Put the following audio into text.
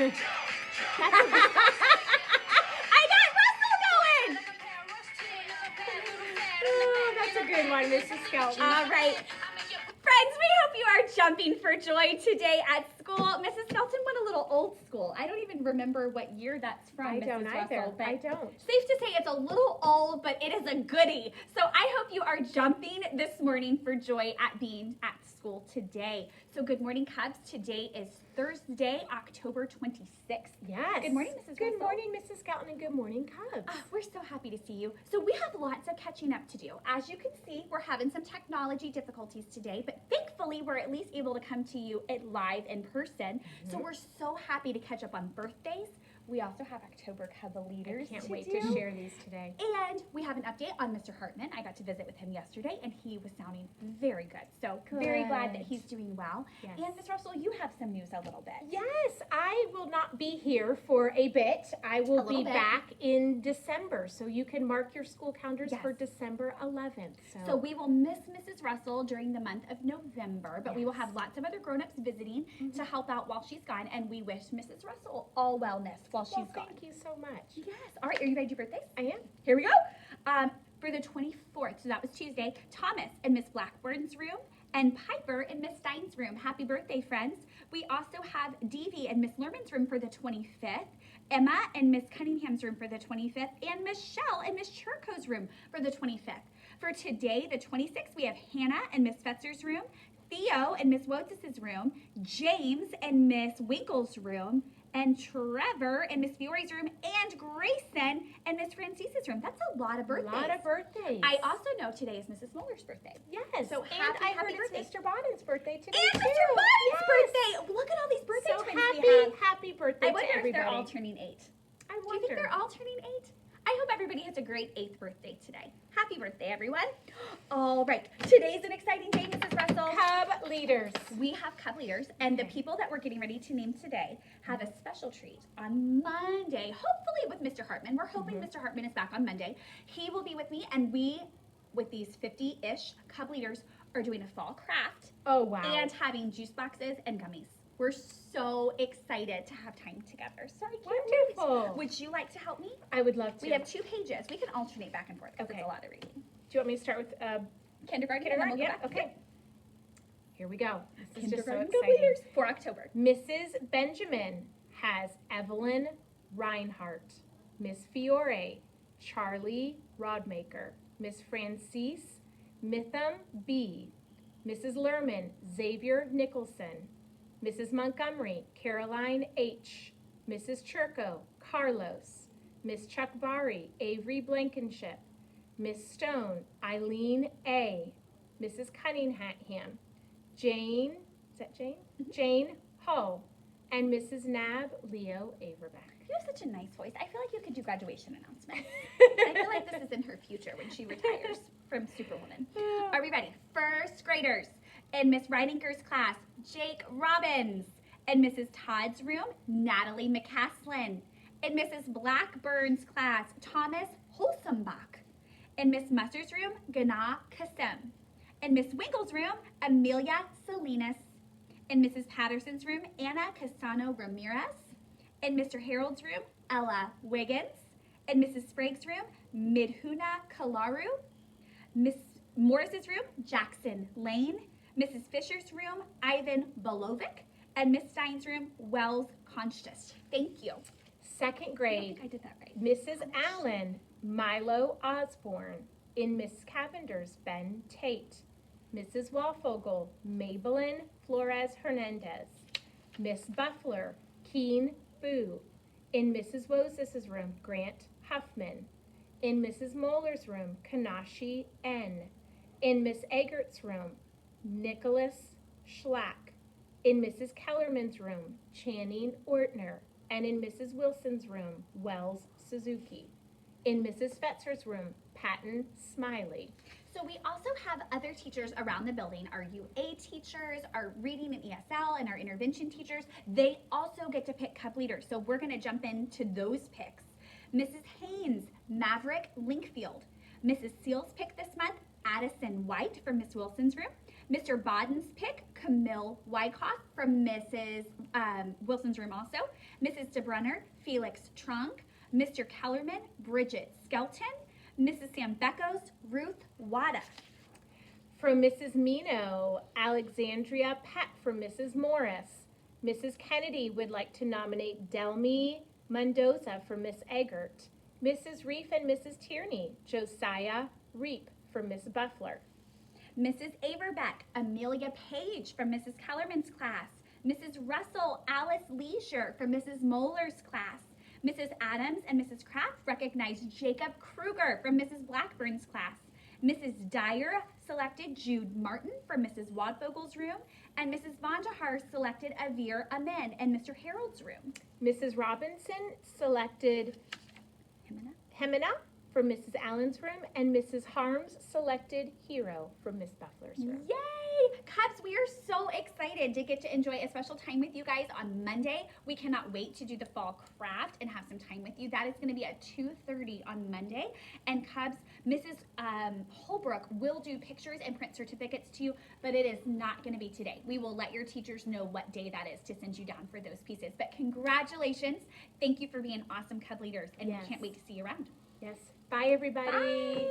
I got Russell going! Oh, that's a good one, Mrs. Skelton. All right. Friends, we hope you are jumping for joy today at school. Mrs. Skelton went a little old school. I don't even remember what year that's from, I Mrs. don't Russell. either. But I don't. safe to say it's a little old, but it is a goodie. So I hope you are jumping this morning for joy at being at school today. So good morning, Cubs. Today is Thursday, October 26th. Yes. Good morning, Mrs. Good Russell. morning, Mrs. Skelton, and good morning, Cubs. We're so happy to see you. So we have lots of catching up to do. As you can see, we're having some technology difficulties today, but thankfully we're at least able to come to you live in person. So we're so happy to catch up on birthdays. We also have October Cub leaders. Can't to wait do. to share these today. And we have an update on Mr. Hartman. I got to visit with him yesterday, and he was sounding very good. So very glad that Good. he's doing well. Yes. And Ms. Russell, you have some news a little bit. Yes, I will not be here for a bit. I will A little be bit. back in December, so you can mark your school calendars Yes. for December 11th. So we will miss Mrs. Russell during the month of November, but we will Yes. have lots of other grown-ups visiting to help out while she's gone, and we wish Mrs. Russell all wellness while she's gone. Thank you so much. Yes. All right, are you ready to do birthdays? I am. Here we go. For the 24th, so that was Tuesday, Thomas in Miss Blackburn's room and Piper in Miss Stein's room. Happy birthday, friends. We also have Davy in Miss Lerman's room for the 25th, Emma in Miss Cunningham's room for the 25th, and Michelle in Miss Churko's room for the 25th. For today, the 26th, we have Hannah in Miss Fetzer's room, Theo in Miss Wotis' room, James in Miss Winkle's room, and Trevor in Miss Fiore's room, and Grayson in Miss Francise's room. That's a lot of A birthdays. lot of birthdays. I also know today is Mrs. Muller's birthday. Yes. So and happy I heard birthday. it's Mr. Boden's birthday today And too. Mr. Biden's Yes. birthday. Look at all these birthday So twins happy, we have. happy birthday I wonder to if everybody. they're all turning 8. I Do you wonder. think they're all turning 8? I hope everybody has a great 8th birthday today. Happy birthday, everyone. All right. Today's an exciting day, Mrs. Russell. Cub leaders. We have Cub leaders, and the Okay. people that we're getting ready to name today have a special treat on Monday, hopefully with Mr. Hartman. We're hoping Mr. Hartman is back on Monday. He will be with me, and we, with these 50-ish Cub leaders, are doing a fall craft Oh wow. and having juice boxes and gummies. We're so excited to have time together. So I can't wait. Wonderful. Would you like to help me? I would love to. We have 2 pages. We can alternate back and forth because Okay. it's a lot of reading. Do you want me to start with Kindergarten, kindergarten? and then we'll go Yeah. back. Okay. Here we go. This is just so Kindergarten Cub exciting. leaders for October. Mrs. Benjamin has Evelyn Reinhardt, Miss Fiore, Charlie Rodmaker, Miss Francis Mitham B, Mrs. Lerman, Xavier Nicholson, Mrs. Montgomery, Caroline H, Mrs. Churko, Carlos, Miss Chuck Bari, Avery Blankenship, Miss Stone, Eileen A, Mrs. Cunningham, Jane, is that Jane? Jane Ho, and Mrs. Nab Leo Averbeck. You have such a nice voice. I feel like you could do graduation announcements. I feel like this is in her future when she retires from Superwoman. Are we ready? First graders in Miss Reininger's class, Jake Robbins. In Mrs. Todd's room, Natalie McCaslin. In Mrs. Blackburn's class, Thomas Holsambach. In Miss Musser's room, Gana Kasim. In Miss Winkle's room, Amelia Salinas. In Mrs. Patterson's room, Anna Castano Ramirez. In Mr. Harold's room, Ella Wiggins. In Mrs. Sprague's room, Midhuna Kalaru. Miss Morris's room, Jackson Lane. Mrs. Fisher's room, Ivan Bolovic. And Miss Stein's room, Wells Conscious. Thank you. Second I don't grade, think I did that right. Mrs. Allen, Milo Osborne. In Miss Cavender's, Ben Tate. Mrs. Walfogel, Maybelline Flores Hernandez. Miss Buffler, Keen Boo. In Mrs. Wosis's room, Grant Huffman. In Mrs. Moeller's room, Kanashi N. In Miss Eggert's room, Nicholas Schlack. In Mrs. Kellerman's room, Channing Ortner. And in Mrs. Wilson's room, Wells Suzuki. In Mrs. Fetzer's room, Patton Smiley. So we also have other teachers around the building, our UA teachers, our reading and ESL, and our intervention teachers. They also get to pick Cub leaders. So we're going to jump into those picks. Mrs. Haynes, Maverick Linkfield. Mrs. Seals pick this month, Addison White from Miss Wilson's room. Mr. Boden's pick, Camille Wyckoff from Mrs. Wilson's room also. Mrs. DeBrunner, Felix Trunk. Mr. Kellerman, Bridget Skelton. Mrs. Sambecos, Ruth Wada. From Mrs. Mino, Alexandria Peck from Mrs. Morris. Mrs. Kennedy would like to nominate Delmy Mendoza for Miss Eggert. Mrs. Reef and Mrs. Tierney, Josiah Reap from Miss Buffler. Mrs. Averbeck, Amelia Page from Mrs. Kellerman's class. Mrs. Russell, Alice Leisure from Mrs. Moeller's class. Mrs. Adams and Mrs. Kraft recognize Jacob Kruger from Mrs. Blackburn's class. Mrs. Dyer selected Jude Martin from Mrs. Wadfogel's room, and Mrs. Vonderhaar selected Avir Amin in Mr. Harold's room. Mrs. Robinson selected Hemina from Mrs. Allen's room, and Mrs. Harms selected Hero from Miss Buffler's room. Yay! Cubs, we are so excited to get to enjoy a special time with you guys on Monday. We cannot wait to do the fall craft and have some time with you. That is going to be at 2:30 on Monday. And Cubs, Mrs. Holbrook will do pictures and print certificates to you, but it is not going to be today. We will let your teachers know what day that is to send you down for those pieces. But congratulations. Thank you for being awesome Cub leaders, and Yes. we can't wait to see you around. Yes. Bye, everybody. Bye.